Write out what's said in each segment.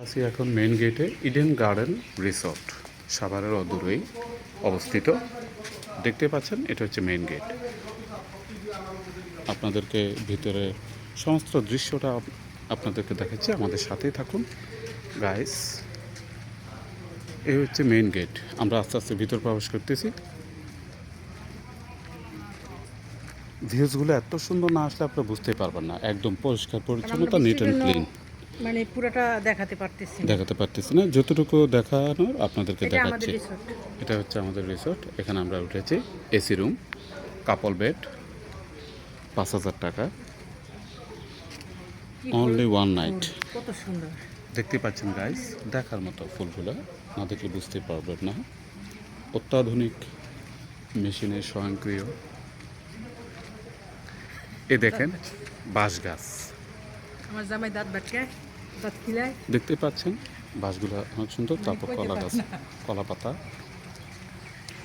আছি এখন মেইন গেটে ইডেন গার্ডেন রিসর্ট সাভারের অদূরেই অবস্থিত। দেখতে পাচ্ছেন এটা হচ্ছে মেইন গেট। আপনাদেরকে ভিতরে সমস্ত দৃশ্যটা আপনাদেরকে দেখাচ্ছি, আমাদের সাথেই থাকুন গাইস। এই হচ্ছে মেইন গেট। আমরা আস্তে আস্তে ভিতর প্রবেশ করতেছি। ভিউজগুলো এত সুন্দর না আসলে আপনারা বুঝতেই পারবেন না। একদম পরিষ্কার পরিচ্ছন্নতা, নিট অ্যান্ড ক্লিন। মানে পুরোটা দেখাতে পারতেছি না, যতটুকু দেখানোর আপনাদেরকে এটা দেখাচ্ছি। আমাদের রিসোর্ট। এটা হচ্ছে আমাদের রিসোর্ট। এখানে আমরা উঠেছি এসি রুম, কাপল বেড, 5,000 টাকা, অনলি ওয়ান নাইট। কত সুন্দর দেখতে পাচ্ছেন গাইস, দেখার মতো ফুলগুলো, না দেখলে বুঝতে পারবেন না। অত্যাধুনিক মেশিনের স্বয়ংক্রিয়। এ দেখেন বাঁশ গাছ, আমার জামাই দাঁত বাটকায়, দাঁত খিলায়। দেখতে পাচ্ছেন বাঁশগুলো অনেক সুন্দর। তারপর কলা গাছ, কলা পাতা,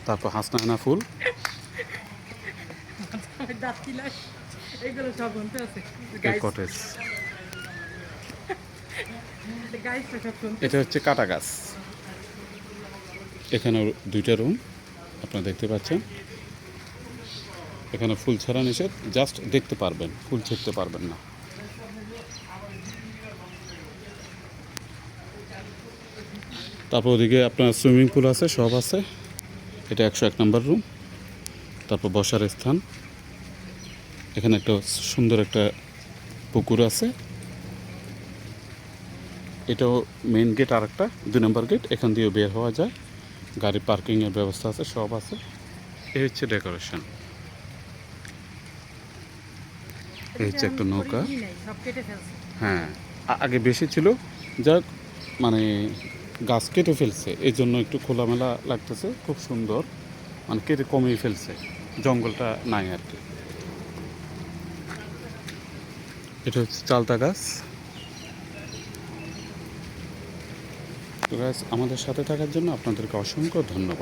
তারপর হাসনাহানা ফুল। দাঁত খিলায়, এগুলো সব শুনতে আছে। কটেজ, গাইসটা সব শুনতে। এটা হচ্ছে কাটা গাছ। এখানে দুইটা রুম আপনারা দেখতে পাচ্ছেন। এখানে ফুল ছাড়া নিষেধ, জাস্ট দেখতে পারবেন, ফুল ছিঁড়তে পারবেন না। তারপর ওদিকে আপনার সুইমিং পুল আছে, সব আছে। এটা 101 নম্বর রুম। তারপর বসার স্থান, এখানে একটা সুন্দর একটা পুকুর আছে। এটাও মেইন গেট, আর একটা 2 নম্বর গেট, এখান দিয়েও বের হওয়া যায়। গাড়ি পার্কিংয়ের ব্যবস্থা আছে, সব আছে। এই হচ্ছে ডেকোরেশন। এই হচ্ছে একটা নৌকা। হ্যাঁ, আগে বেশি ছিল, যাক মানে গাছ কেটে ফেলছে, এই জন্য একটু খোলামেলা লাগতেছে। খুব সুন্দর, মানে কেটে কমিয়ে ফেলছে, জঙ্গলটা নাই আর কি। এটা হচ্ছে চালতা গাছ। তো গাছ, আমাদের সাথে থাকার জন্য আপনাদেরকে অসংখ্য ধন্যবাদ।